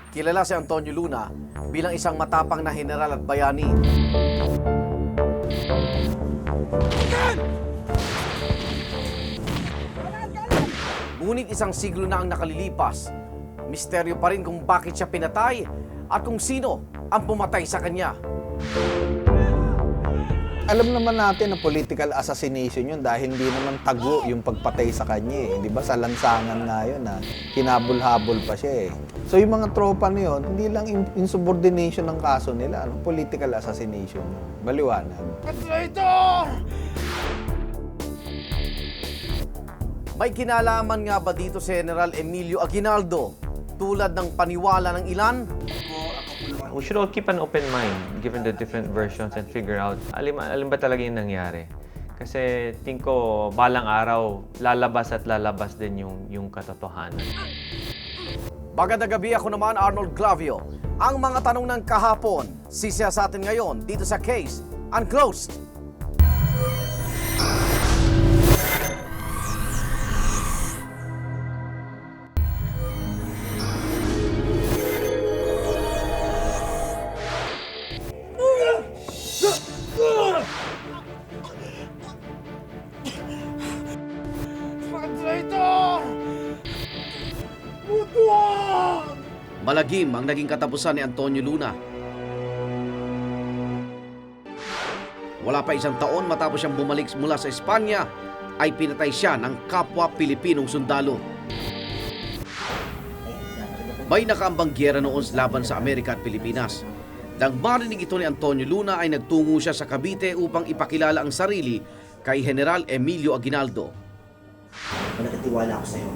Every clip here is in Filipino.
Kilala si Antonio Luna bilang isang matapang na general at bayani. Ngunit isang siglo na ang nakalilipas, misteryo pa rin kung bakit siya pinatay at kung sino ang pumatay sa kanya. Alam naman natin na political assassination yun dahil hindi naman tago yung pagpatay sa kanya eh. Di ba? Sa lansangan nga yun hinabol-habol pa siya eh. So yung mga tropa na yun, hindi lang insubordination ng kaso nila, political assassination. Baliwanag. May kinalaman nga ba dito si General Emilio Aguinaldo tulad ng paniwala ng ilan? We should all keep an open mind given the different versions and figure out alin ba talaga yung nangyari. Kasi think ko balang araw lalabas din yung katotohanan. Magandang gabi, ako naman Arnold Clavio. Ang mga tanong ng kahapon, sisiyasatin ngayon dito sa Case Unclosed. Malagim ang naging katapusan ni Antonio Luna. Wala pa isang taon matapos siyang bumalik mula sa Espanya, ay pinatay siya ng kapwa Pilipinong sundalo. May nakaambang giyera noon laban sa Amerika at Pilipinas. Nang marinig ito ni Antonio Luna ay nagtungo siya sa Cavite upang ipakilala ang sarili kay General Emilio Aguinaldo. Nakatiwala ako sa'yo.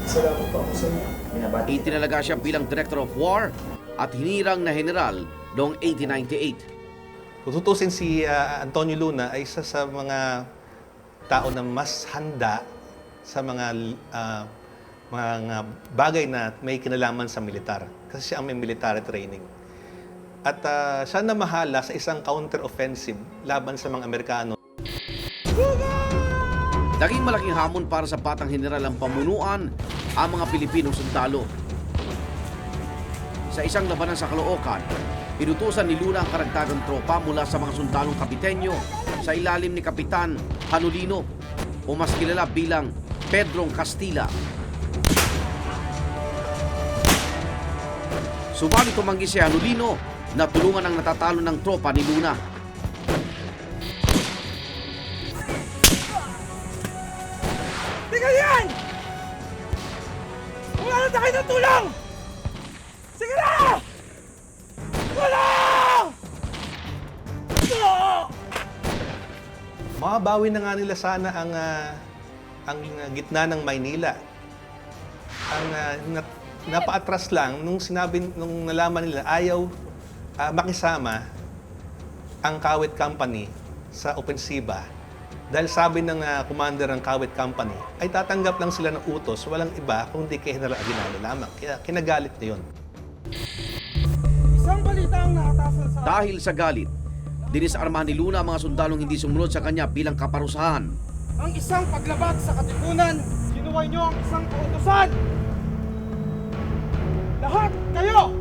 Salamat po ako sa inyo. Itinalaga siya bilang Director of War at hinirang na general noong 1898. Kung tutusin si Antonio Luna ay isa sa mga tao na mas handa sa mga bagay na may kinalaman sa militar. Kasi siya ang may military training. At siya na mahala sa isang counter-offensive laban sa mga Amerikano. Naging malaking hamon para sa batang general ang pamunuan ang mga Pilipinong sundalo. Sa isang labanan sa Caloocan, inutusan ni Luna ang karagdagang tropa mula sa mga sundalong Kapitenyo sa ilalim ni Kapitan Hanulino o mas kilala bilang Pedrong Castilla. Subalit tumanggi si Hanulino na tulungan ang natatalo ng tropa ni Luna. Tingnan yan! Wala na tayo ng tulong! Sige na! Wala! Mababawi na nga nila sana ang gitna ng Maynila. Ang napaatras lang nung nalaman nila ayaw makisama ang Kawit Company sa opensiba. Dahil sabi ng commander ng Kawit Company ay tatanggap lang sila ng utos, walang iba kundi kay General Aguinaldo lamang. Kaya kinagalit na yun. Isang balita ang nakatasan sa... Dahil sa galit, dinisarmahan ni Luna ang mga sundalong hindi sumunod sa kanya bilang kaparusahan. Ang isang paglabag sa katipunan, ginuway niyo ang isang kautusan! Lahat kayo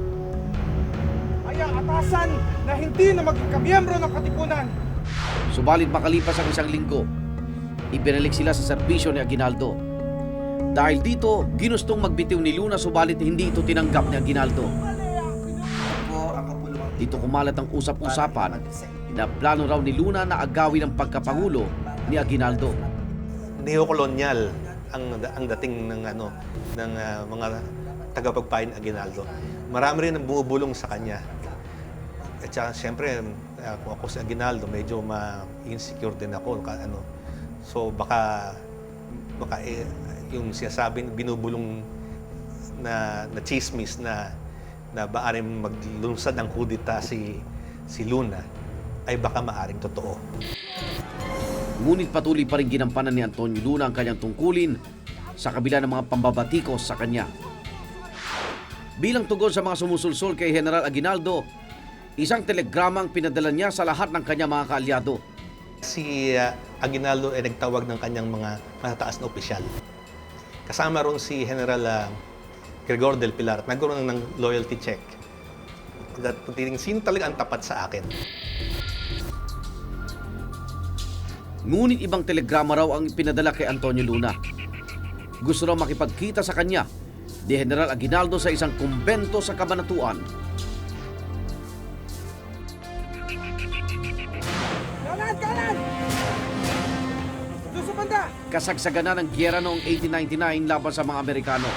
ay ang atasan na hindi na maging kamiyembro ng katipunan. Subalit makalipas ang isang linggo, ibinalik sila sa serbisyo ni Aguinaldo. Dahil dito, ginustong magbitiw ni Luna subalit hindi ito tinanggap ni Aguinaldo. Dito kumalat ang usap-usapan na plano raw ni Luna na agawin ang pagkapangulo ni Aguinaldo. Neo-colonial ang dating ng mga tagapagpayo ni Aguinaldo. Marami rin ang bumubulong sa kanya. At saka, siyempre, kung ako si Aguinaldo, medyo ma-insecure din ako. So, baka yung sinasabing binubulong na chismis na baaring maglungsad ng kudita si Luna, ay baka maaring totoo. Ngunit patuloy pa rin ginampanan ni Antonio Luna ang kanyang tungkulin sa kabila ng mga pambabatikos sa kanya. Bilang tugon sa mga sumusulsol kay General Aguinaldo, isang telegramang pinadala niya sa lahat ng kanyang mga kaalyado. Si Aguinaldo ay nagtawag ng kanyang mga matataas na opisyal. Kasama ron si General Gregorio del Pilar at nagkaroon ng loyalty check. At titingnan sino talaga ang tapat sa akin. Ngunit ibang telegrama raw ang pinadala kay Antonio Luna. Gusto raw makipagkita sa kanya ni General Aguinaldo sa isang kumbento sa Cabanatuan. Kanan! Kanan! Susumanda! Kasagsagan na ng giyera noong 1899 laban sa mga Amerikano.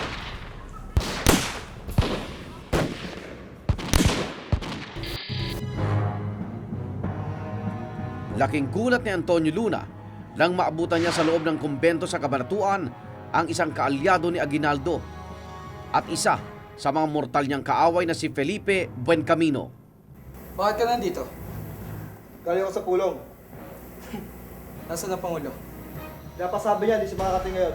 Laking gulat ni Antonio Luna nang maabutan niya sa loob ng kumbento sa Cabanatuan ang isang kaalyado ni Aguinaldo at isa sa mga mortal niyang kaaway na si Felipe Buencamino. Bakit ka nandito? Galing ako sa kulong. Nasaan ang Pangulo? Napasabi niya, di siya makakating ngayon.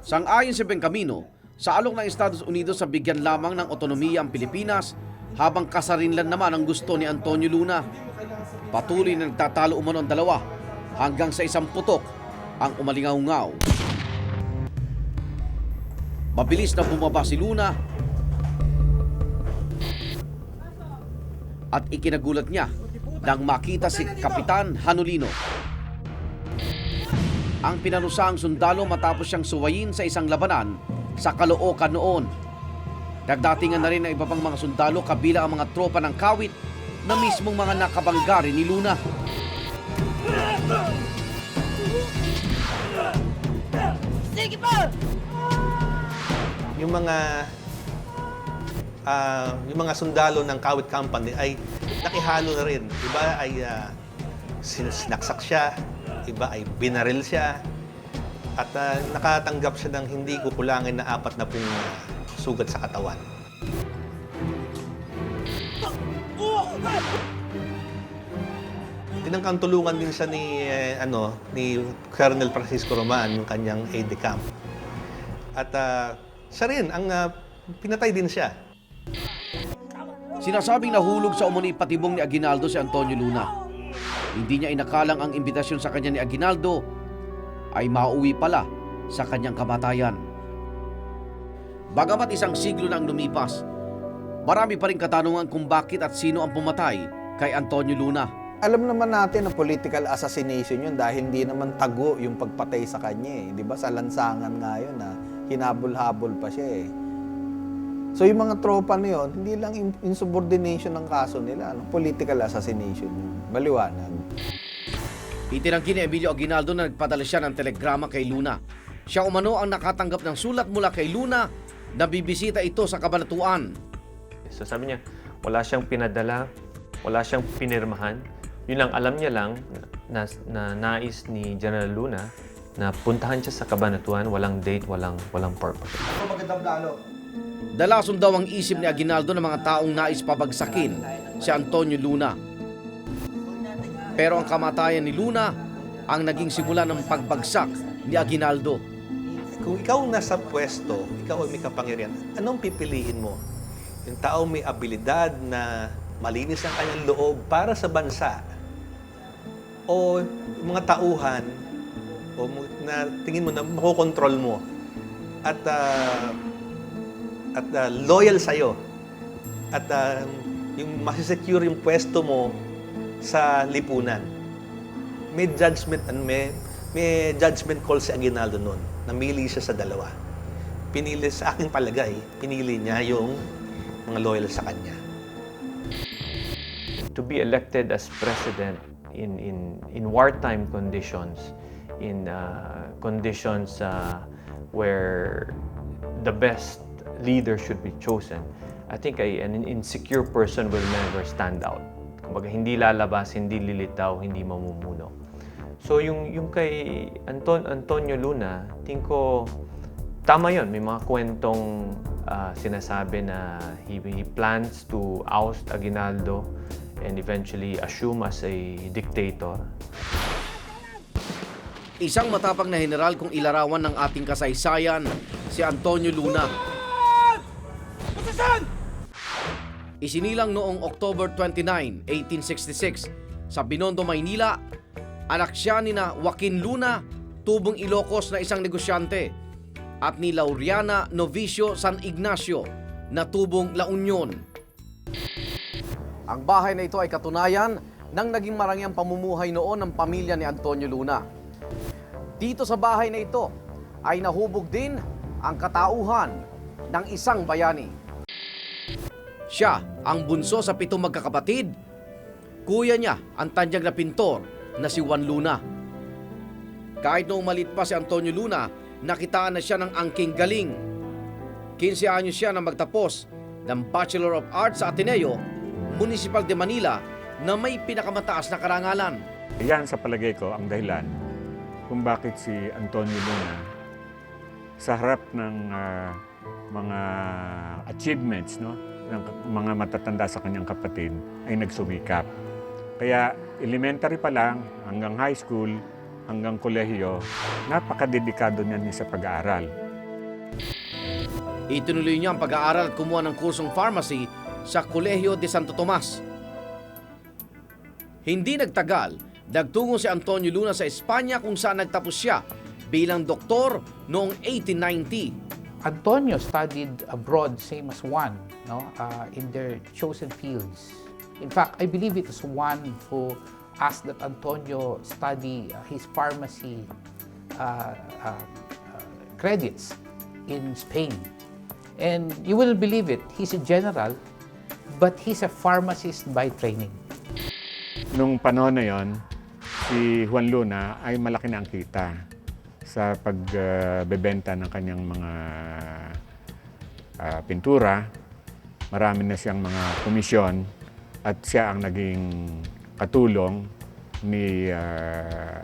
Sang-ayon si Buencamino, sa alok ng Estados Unidos sa bigyan lamang ng otonomiya ang Pilipinas, habang kasarinlan naman ang gusto ni Antonio Luna. Patuloy na nagtatalo umano ang dalawa hanggang sa isang putok ang umalingaw-ngaw. Mabilis na bumaba si Luna at ikinagulat niya nang makita si Kapitan Hanulino. Ang pinanusang sundalo matapos siyang suwayin sa isang labanan sa Caloocan noon. Nagdatingan na rin ang iba pang mga sundalo kabila ang mga tropa ng Kawit na mismong mga nakabanggari ni Luna. Yung mga sundalo ng Kawit Company ay nakihalo na rin. Iba ay sinaksak siya, iba ay binaril siya, at nakatanggap siya ng hindi kukulangin na 40 sugat sa katawan. Tinangkang tulungan din siya ni Colonel Francisco Roman, yung kanyang aide-de-camp. At siya rin, pinatay din siya. Sinasabing nahulog sa umuni patibong ni Aguinaldo si Antonio Luna. Hindi niya inakalang ang imbitasyon sa kanya ni Aguinaldo ay mauwi pala sa kanyang kamatayan. Bagamat isang siglo na ang lumipas, marami pa rin katanungan kung bakit at sino ang pumatay kay Antonio Luna. Alam naman natin na political assassination yun dahil hindi naman tago yung pagpatay sa kanya eh. Di ba? Sa lansangan nga yun na hinabol-habol pa siya eh. So yung mga tropa na yun, hindi lang insubordination ng kaso nila, political assassination yun. Maliwanag. Itinanggi ni Emilio Aguinaldo na nagpadala siya ng telegrama kay Luna. Siya umano ang nakatanggap ng sulat mula kay Luna na bibisita ito sa Cabanatuan. So sabi niya, wala siyang pinadala, wala siyang pinirmahan. Yun lang, alam niya lang na nais ni General Luna na puntahan siya sa Cabanatuan, walang date, walang purpose. Ako magandang plano. Dalason daw ang isip ni Aguinaldo ng mga taong nais pabagsakin si Antonio Luna. Pero ang kamatayan ni Luna ang naging simula ng pagbagsak ni Aguinaldo. Kung ikaw nasa pwesto, ikaw ay may kapangyarihan, anong pipiliin mo? Yung tao may abilidad na malinis ang kanyang loob para sa bansa, o yung mga tauhan na tingin mo na makokontrol mo at loyal sa'yo at yung masisecure yung pwesto mo sa lipunan. May judgment call si Aguinaldo noon. Namili siya sa dalawa. Pinili sa aking palagay, pinili niya yung mga loyal sa kanya. To be elected as president in wartime conditions, in conditions where the best leader should be chosen, I think an insecure person will never stand out. Kumbaga, hindi lalabas, hindi lilitaw, hindi mamumuno. So yung kay Antonio Luna, tingin ko tama yun. May mga kwentong sinasabi na he plans to oust Aguinaldo and eventually assume as a dictator. Isang matapang na general kung ilarawan ng ating kasaysayan, si Antonio Luna. Isinilang noong October 29, 1866 sa Binondo, Maynila. Anak siya ni na Joaquin Luna, tubong Ilocos na isang negosyante. at ni Laureana Novicio San Ignacio na tubong La Union. Ang bahay na ito ay katunayan ng naging marangyang pamumuhay noon ng pamilya ni Antonio Luna. Dito sa bahay na ito ay nahubog din ang katauhan ng isang bayani. Siya ang bunso sa 7 magkakapatid. Kuya niya ang tanyag na pintor na si Juan Luna. Kahit noong maliit pa si Antonio Luna, nakitaan na siya ng angking galing. 15 anyos siya na magtapos ng Bachelor of Arts sa Ateneo, Municipal de Manila, na may pinakamataas na karangalan. Yan sa palagay ko ang dahilan kung bakit si Antonio Luna sa harap ng mga achievements, no, ng mga matatanda sa kanyang kapatid ay nagsumikap. Kaya elementary pa lang hanggang high school, hanggang kolehiyo, napakadedikado niya sa pag-aaral. Itinuloy niya ang pag-aaral at kumuha ng kursong pharmacy sa Colegio de Santo Tomas. Hindi nagtagal, nagtungo si Antonio Luna sa Espanya kung saan nagtapos siya bilang doktor noong 1890. Antonio studied abroad, same as Juan, in their chosen fields. In fact, I believe it was Juan who asked that Antonio study his pharmacy credits in Spain. And you will believe it, he's a general, but he's a pharmacist by training. Nung panahon na yon, si Juan Luna ay malaki na ang kita sa pagbebenta ng kanyang mga pintura. Marami na siyang mga komisyon at siya ang naging katulong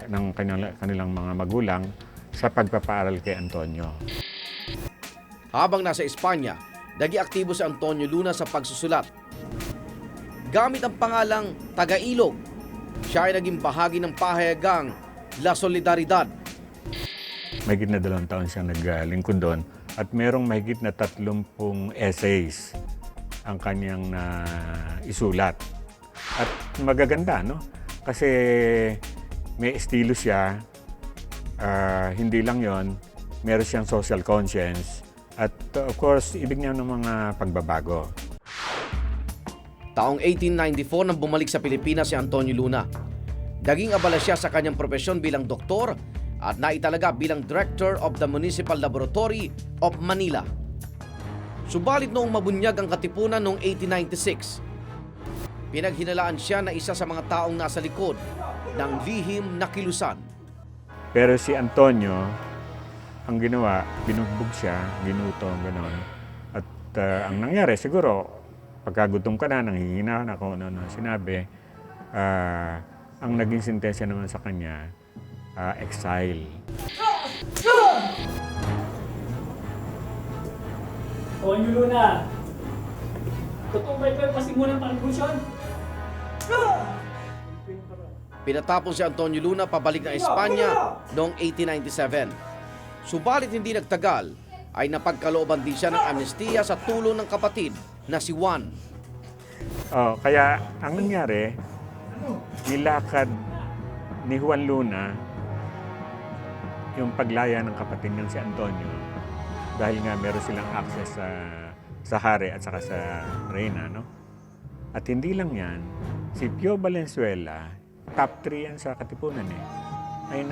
ng kanilang mga magulang sa pagpapaaral kay Antonio. Habang nasa Espanya, naging aktibo si Antonio Luna sa pagsusulat. Gamit ang pangalang Taga-Ilog, siya ay naging bahagi ng pahayagang La Solidaridad. Mahigit na 2 taon siyang naglingkod doon at merong mahigit na 30 essays ang kanyang isulat. At magaganda, no? Kasi may estilo siya, hindi lang yon, meron siyang social conscience at of course, ibig niya ng mga pagbabago. Taong 1894 nang bumalik sa Pilipinas si Antonio Luna. Naging abala siya sa kanyang propesyon bilang doktor at naitalaga bilang Director of the Municipal Laboratory of Manila. Subalit noong mabunyag ang katipunan noong 1896, pinaghinalaan siya na isa sa mga taong nasa likod ng lihim na kilusan. Pero si Antonio, ang ginawa, binugbog siya, ginutom, gano'n. At ang nangyari, siguro, pagkagutom ka na, nanghihina na kung ano sinabi, ang naging sentensya naman sa kanya, exile. Antonio Luna, totoo ba ito yung pasimulang pang-revolusyon? Pinatapon si Antonio Luna pabalik ng Espanya noong 1897. Subalit hindi nagtagal, ay napagkalooban din siya ng amnestiya sa tulong ng kapatid na si Juan. Kaya ang nangyari, nilakad ni Juan Luna yung paglaya ng kapatid niyang si Antonio dahil nga meron silang access sa hari at saka sa reyna, no? At hindi lang yan, si Pio Valenzuela, top 3 yan sa Katipunan ay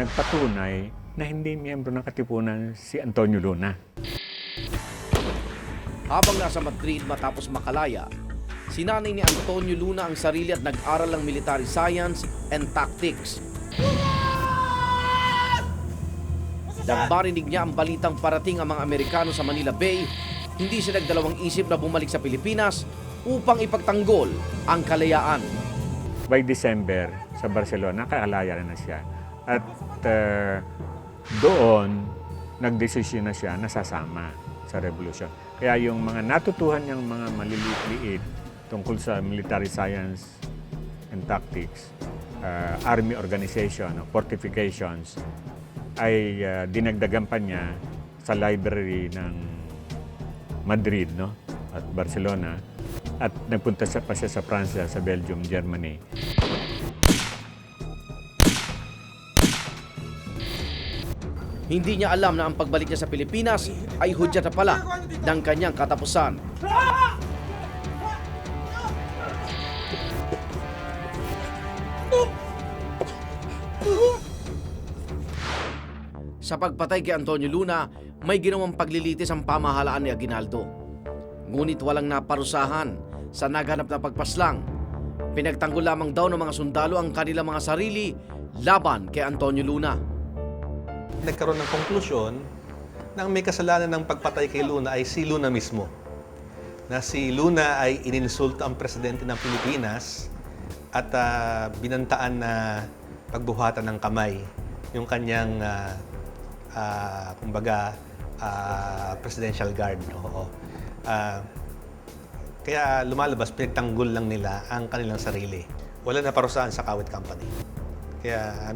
nagpatunay na hindi miyembro ng Katipunan si Antonio Luna. Habang nasa Madrid matapos makalaya, sinanay ni Antonio Luna ang sarili at nag-aral ng military science and tactics. Nang marinig niya ang balitang parating ang mga Amerikano sa Manila Bay, hindi siya nagdalawang isip na bumalik sa Pilipinas upang ipagtanggol ang kalayaan. By December, sa Barcelona, kakalaya na siya. At doon, nagdesisyon na siya na sasama sa revolusyon. Kaya yung mga natutuhan niyang mga maliliit-liit tungkol sa military science and tactics, army organization, fortifications, ay dinagdagan pa niya sa library ng Madrid, no? At Barcelona. At nagpunta pa siya sa Pransya, sa Belgium, Germany. Hindi niya alam na ang pagbalik niya sa Pilipinas ay hudyat na pala ng kanyang katapusan. Sa pagpatay kay Antonio Luna, may ginawang paglilitis ang pamahalaan ni Aguinaldo. Ngunit walang naparusahan sa naganap na pagpaslang. Pinagtanggol lamang daw ng mga sundalo ang kanilang mga sarili laban kay Antonio Luna. Nagkaroon ng konklusyon na ang may kasalanan ng pagpatay kay Luna ay si Luna mismo. Na si Luna ay ininsulto ang presidente ng Pilipinas at binantaan na pagbuhatan ng kamay yung kanyang presidential guard. Oo. Kaya lumalabas, pinagtanggol lang nila ang kanilang sarili. Wala na parusahan sa Kawit Company. Kaya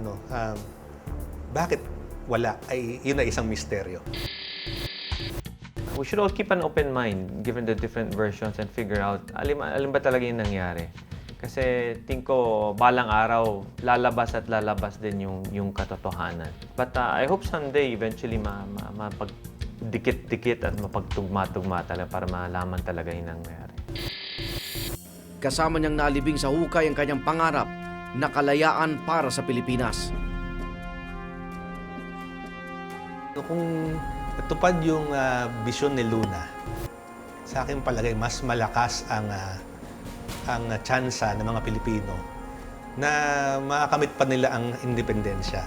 bakit wala? Yun ay isang misteryo. We should all keep an open mind given the different versions and figure out alin ba talaga yung nangyari. Kasi tingin ko balang araw lalabas at lalabas din yung katotohanan. But I hope someday eventually mapagdikit-dikit at mapagtugma-tugma talaga para malaman talaga yung nangyari. Kasama niyang nalibing sa hukay ang kanyang pangarap na kalayaan para sa Pilipinas. Kung natupad yung bisyon ni Luna, sa aking palagay, mas malakas ang tsansa ng mga Pilipino na makakamit pa nila ang independensya.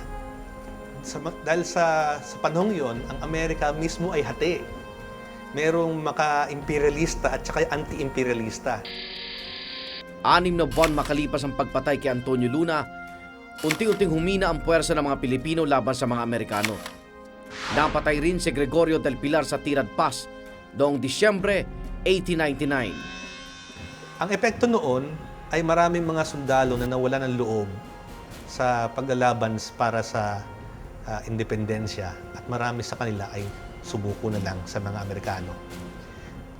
Dahil sa panahong yon, ang Amerika mismo ay hati. Merong maka-imperialista at saka anti-imperialista. 6 na buwan makalipas ang pagpatay kay Antonio Luna, unti-unting humina ang puwersa ng mga Pilipino laban sa mga Amerikano. Napatay rin si Gregorio del Pilar sa Tirad Pass noong Disyembre 1899. Ang epekto noon ay maraming mga sundalo na nawala ng loob sa paglalaban para sa independensya at marami sa kanila ay subuko na lang sa mga Amerikano.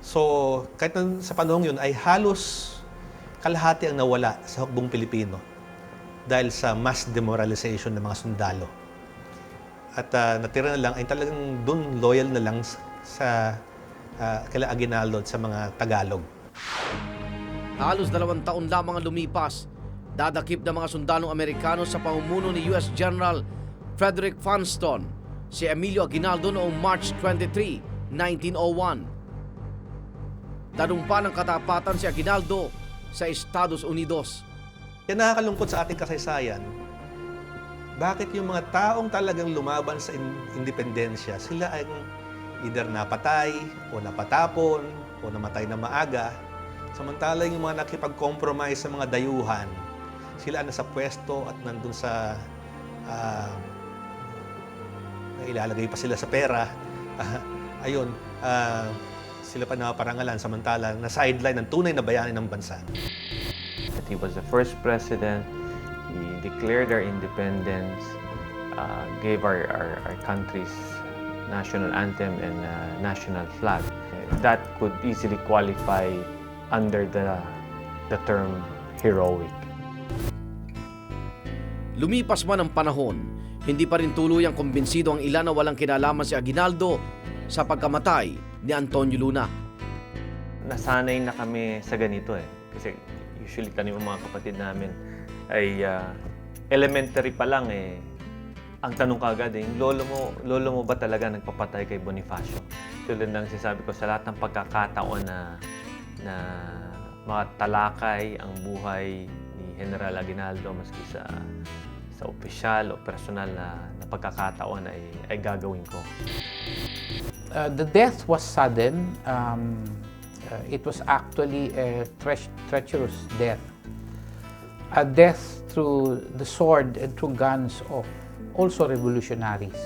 So, kahit sa panahon yun ay halos kalahati ang nawala sa hukbong Pilipino dahil sa mass demoralization ng mga sundalo. At natira na lang ay talagang dun loyal na lang sa kila Aguinaldo at sa mga Tagalog. Halos 2 taon lamang ang lumipas, dadakip ng mga sundalong Amerikano sa pamumuno ni U.S. General Frederick Funston si Emilio Aguinaldo noong March 23, 1901. Tanumpa ng katapatan si Aguinaldo sa Estados Unidos. Kaya nakakalungkot sa ating kasaysayan, bakit yung mga taong talagang lumaban sa independensya, sila ay either napatay o napatapon o namatay na maaga. Samantala yung mga nakipag-compromise sa mga dayuhan, sila nasa pwesto at nandun sa ilalagay pa sila sa pera. Ayun, sila pa naparangalan samantala na sideline ng tunay na bayani ng bansa. He was the first president. He declared our independence, gave our country's national anthem and national flag. That could easily qualify under the term heroic. Lumipas man ang panahon, hindi pa rin tuluyang kumbinsido ang ilan na walang kinalaman si Aguinaldo sa pagkamatay ni Antonio Luna. Nasanay na kami sa ganito eh. Kasi usually kami mga kapatid namin ay elementary pa lang eh. Ang tanong kagad eh, lolo mo ba talaga nagpapatay kay Bonifacio? Tulad ng sinasabi ko, sa lahat ng pagkakataon na makatalakay ang buhay ni General Aguinaldo maski sa opisyal o personal na pagkakataon ay gagawin ko. The death was sudden. It was actually a treacherous death. A death through the sword and through guns of also revolutionaries.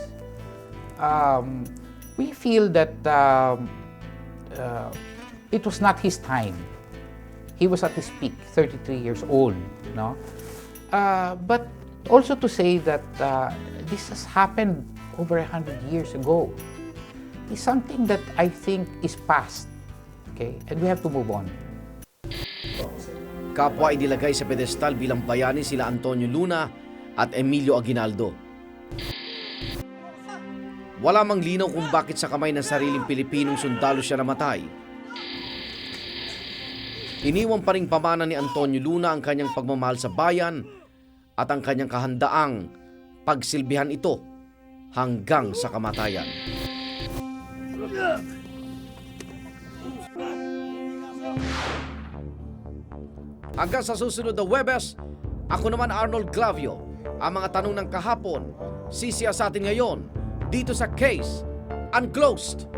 We feel that it was not his time. He was at his peak, 33 years old. No? But also to say that this has happened over 100 years ago is something that I think is past. Okay? And we have to move on. Kapwa idilagay sa pedestal bilang bayani sila Antonio Luna at Emilio Aguinaldo. Wala mang linaw kung bakit sa kamay ng sariling Pilipinong sundalo siya namatay. Iniwan pa ring pamana ni Antonio Luna ang kanyang pagmamahal sa bayan at ang kanyang kahandaang pagsilbihan ito hanggang sa kamatayan. Hanggang sa susunod na Huwebes, ako naman Arnold Clavio. Ang mga tanong ng kahapon, sisiyasatin ngayon dito sa Case Unclosed.